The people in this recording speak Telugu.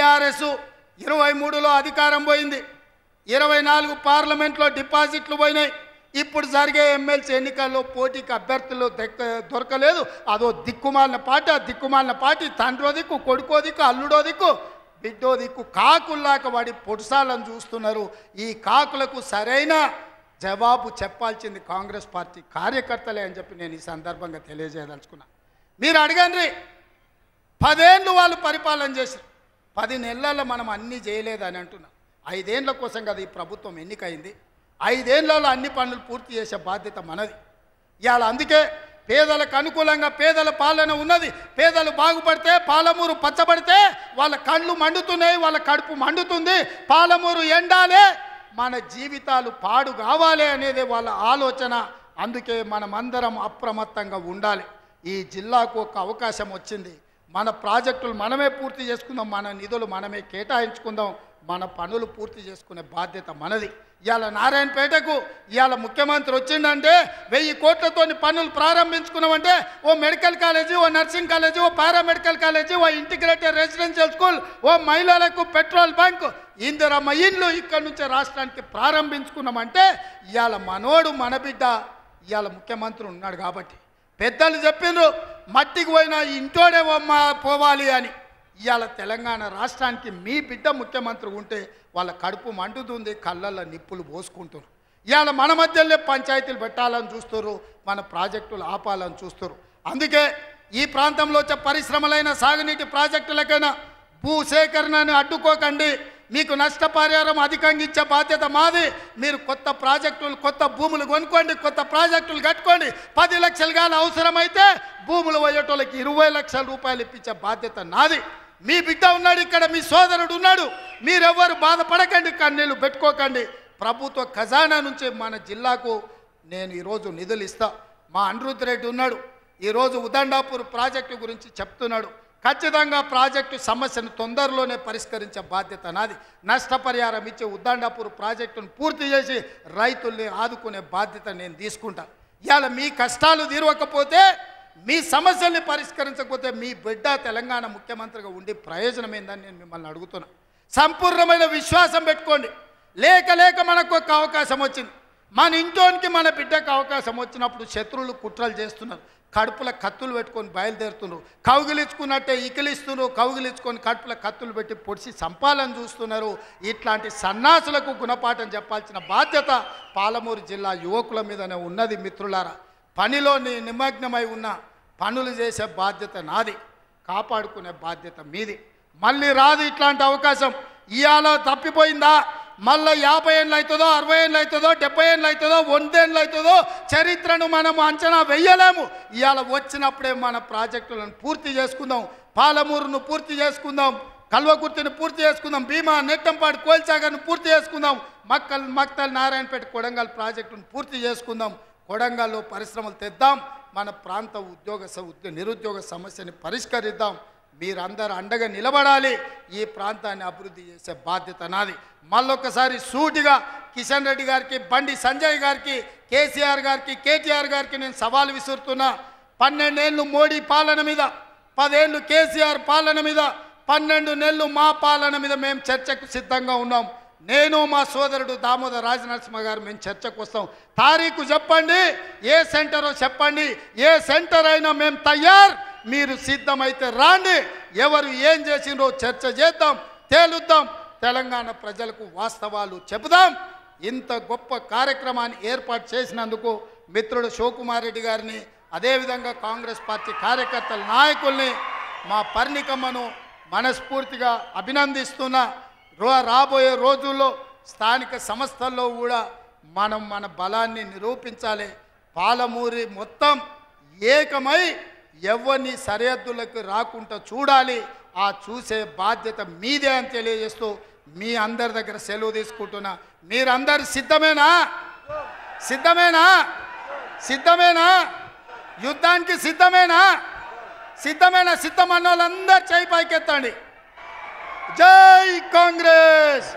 టీఆర్ఎస్ 23లో అధికారం పోయింది, 24 పార్లమెంట్లో డిపాజిట్లు పోయినాయి. ఇప్పుడు జరిగే ఎమ్మెల్సీ ఎన్నికల్లో పోటీకి అభ్యర్థులు దొరకలేదు. అదో దిక్కుమాలిన పార్టీ తండ్రో దిక్కు, కొడుకో దిక్కు, అల్లుడో దిక్కు, బిడ్డో దిక్కు, కాకుల్లాక వాడి పొడుసాలను చూస్తున్నారు. ఈ కాకులకు సరైన జవాబు చెప్పాల్సింది కాంగ్రెస్ పార్టీ కార్యకర్తలే అని చెప్పి నేను ఈ సందర్భంగా తెలియజేయదలుచుకున్నా. మీరు అడగండి, 10 ఏళ్ళు వాళ్ళు పరిపాలన చేశారు, 10 నెలల్లో మనం అన్నీ చేయలేదని అంటున్నాం. 5 ఏళ్ళ కోసం కదా ఈ ప్రభుత్వం ఎన్నికైంది. 5 ఏళ్లలో అన్ని పనులు పూర్తి చేసే బాధ్యత మనది. ఇవాళ అందుకే పేదలకు అనుకూలంగా పేదల పాలన ఉన్నది. పేదలు బాగుపడితే, పాలమూరు పచ్చబడితే వాళ్ళ కళ్ళు మండుతున్నాయి, వాళ్ళ కడుపు మండుతుంది. పాలమూరు ఎండాలే, మన జీవితాలు పాడు కావాలి అనేది వాళ్ళ ఆలోచన. అందుకే మనమందరం అప్రమత్తంగా ఉండాలి. ఈ జిల్లాకు ఒక అవకాశం వచ్చింది, మన ప్రాజెక్టులు మనమే పూర్తి చేసుకుందాం, మన నిధులు మనమే కేటాయించుకుందాం, మన పనులు పూర్తి చేసుకునే బాధ్యత మనది. ఇవాళ నారాయణపేటకు ఇవాళ ముఖ్యమంత్రి వచ్చిందంటే 1000 కోట్లతో పనులు ప్రారంభించుకున్నామంటే ఓ మెడికల్ కాలేజీ, ఓ నర్సింగ్ కాలేజీ, ఓ పారామెడికల్ కాలేజీ, ఓ ఇంటిగ్రేటెడ్ రెసిడెన్షియల్ స్కూల్, ఓ మహిళలకు పెట్రోల్ బంక్, ఇందిరమ్మ ఇండ్లు ఇక్కడి నుంచే రాష్ట్రానికి ప్రారంభించుకున్నామంటే ఇవాళ మనోడు మన బిడ్డ ఇవాళ ముఖ్యమంత్రి ఉన్నాడు కాబట్టి. పెద్దలు చెప్పిండ్రు మట్టికి పోయినా ఇంటోడే పోవాలి అని. ఇవాళ తెలంగాణ రాష్ట్రానికి మీ బిడ్డ ముఖ్యమంత్రి ఉంటే వాళ్ళ కడుపు మండుతుంది, కళ్ళల్లో నిప్పులు పోసుకుంటారు. ఇవాళ మన మధ్యలో పంచాయతీలు పెట్టాలని చూస్తారు, మన ప్రాజెక్టులు ఆపాలని చూస్తారు. అందుకే ఈ ప్రాంతంలో వచ్చే పరిశ్రమలైన సాగునీటి ప్రాజెక్టులకైనా భూసేకరణను అడ్డుకోకండి. మీకు నష్టపరిహారం అధికంగా ఇచ్చే బాధ్యత మాది. మీరు కొత్త ప్రాజెక్టులు, కొత్త భూములు కొనుక్కోండి, కొత్త ప్రాజెక్టులు కట్టుకోండి. 10 లక్షలు కానీ అవసరమైతే భూములు పోయేటోళ్ళకి 20 లక్షల రూపాయలు ఇప్పించే బాధ్యత నాది. మీ బిడ్డ ఉన్నాడు ఇక్కడ, మీ సోదరుడు ఉన్నాడు. మీరెవ్వరు బాధపడకండి, కన్నీళ్ళు పెట్టుకోకండి. ప్రభుత్వ ఖజానా నుంచి మన జిల్లాకు నేను ఈరోజు నిధులు ఇస్తా. మా అనిరుద్ధ్ రెడ్డి ఉన్నాడు, ఈరోజు ఉదండాపూర్ ప్రాజెక్టు గురించి చెప్తున్నాడు. ఖచ్చితంగా ప్రాజెక్టు సమస్యను తొందరలోనే పరిష్కరించే బాధ్యత నాది. నష్టపరిహారం ఇచ్చే ఉదండాపూర్ ప్రాజెక్టును పూర్తి చేసి రైతుల్ని ఆదుకునే బాధ్యత నేను తీసుకుంటా. ఇవాళ మీ కష్టాలు తీరవకపోతే, మీ సమస్యల్ని పరిష్కరించకపోతే మీ బిడ్డ తెలంగాణ ముఖ్యమంత్రిగా ఉండి ప్రయోజనం ఏందని నేను మిమ్మల్ని అడుగుతున్నా. సంపూర్ణమైన విశ్వాసం పెట్టుకోండి. లేక మనకు ఒక అవకాశం వచ్చింది. మన ఇంట్లోనికి మన బిడ్డకు అవకాశం వచ్చినప్పుడు శత్రువులు కుట్రలు చేస్తున్నారు, కడుపుల కత్తులు పెట్టుకొని బయలుదేరుతున్నారు, కౌగిలించుకున్నట్టే ఇకిలిస్తున్నారు, కౌగిలించుకొని కడుపుల కత్తులు పెట్టి పొడిచి చంపాలని చూస్తున్నారు. ఇట్లాంటి సన్నాసులకు గుణపాఠం చెప్పాల్సిన బాధ్యత పాలమూరు జిల్లా యువకుల మీదనే ఉన్నది. మిత్రులారా, పనిలో నిమగ్నమై ఉన్న పనులు చేసే బాధ్యత నాది, కాపాడుకునే బాధ్యత మీది. మళ్ళీ రాదు ఇట్లాంటి అవకాశం. ఇవాళ తప్పిపోయిందా మళ్ళీ 50 ఏళ్ళు అవుతుందో, 60 ఏళ్ళు అవుతుందో, 70 ఏళ్ళు అవుతుందో, 100 ఏళ్ళు అవుతుందో చరిత్రను మనం అంచనా వెయ్యలేము. ఇవాళ వచ్చినప్పుడే మన ప్రాజెక్టులను పూర్తి చేసుకుందాం, పాలమూరును పూర్తి చేసుకుందాం, కల్వకుర్తిని పూర్తి చేసుకుందాం, భీమా, నెట్టంపాడు, కోల్సాగర్ను పూర్తి చేసుకుందాం, మక్తల్, నారాయణపేట, కొడంగల్ ప్రాజెక్టును పూర్తి చేసుకుందాం. కొడంగల్లో పరిశ్రమలు తెద్దాం, మన ప్రాంత నిరుద్యోగ సమస్యని పరిష్కరిద్దాం. మీరందరూ అండగా నిలబడాలి. ఈ ప్రాంతాన్ని అభివృద్ధి చేసే బాధ్యత నాది. మళ్ళొక్కసారి సూటిగా కిషన్ రెడ్డి గారికి, బండి సంజయ్ గారికి, కేసీఆర్ గారికి, కేటీఆర్ గారికి నేను సవాల్ విసురుతున్నా. 12 ఏళ్ళు మోడీ పాలన మీద, 10 ఏళ్ళు కేసీఆర్ పాలన మీద, 12 నెలలు మా పాలన మీద మేము చర్చకు సిద్ధంగా ఉన్నాం. నేను మా సోదరుడు దామోదర్ రాజనరసింహ గారు మేము చర్చకు వస్తాం. తారీఖు చెప్పండి, ఏ సెంటరో చెప్పండి, ఏ సెంటర్ అయినా మేము తయారు. మీరు సిద్ధమైతే రాండి, ఎవరు ఏం చేసిండ్రో చర్చ చేద్దాం, తేలుద్దాం, తెలంగాణ ప్రజలకు వాస్తవాలు చెబుదాం. ఇంత గొప్ప కార్యక్రమాన్ని ఏర్పాటు చేసినందుకు మిత్రుడు శివకుమార్ రెడ్డి గారిని, అదేవిధంగా కాంగ్రెస్ పార్టీ కార్యకర్తల నాయకుల్ని, మా పర్ణికమ్మను మనస్ఫూర్తిగా అభినందిస్తున్నా. రాబోయే రోజుల్లో స్థానిక సంస్థల్లో కూడా మనం మన బలాన్ని నిరూపించాలి. పాలమూరి మొత్తం ఏకమై ఎవరిని సరిహద్దులకు రాకుండా చూడాలి. ఆ చూసే బాధ్యత మీదే అని తెలియజేస్తూ మీ అందరి దగ్గర సెలవు తీసుకుంటున్నా. మీరందరు సిద్ధమేనా? యుద్ధానికి సిద్ధమేనా? సిద్ధమన్న వాళ్ళందరూ చేయి పైకెత్తండి. జై కాంగ్రెస్.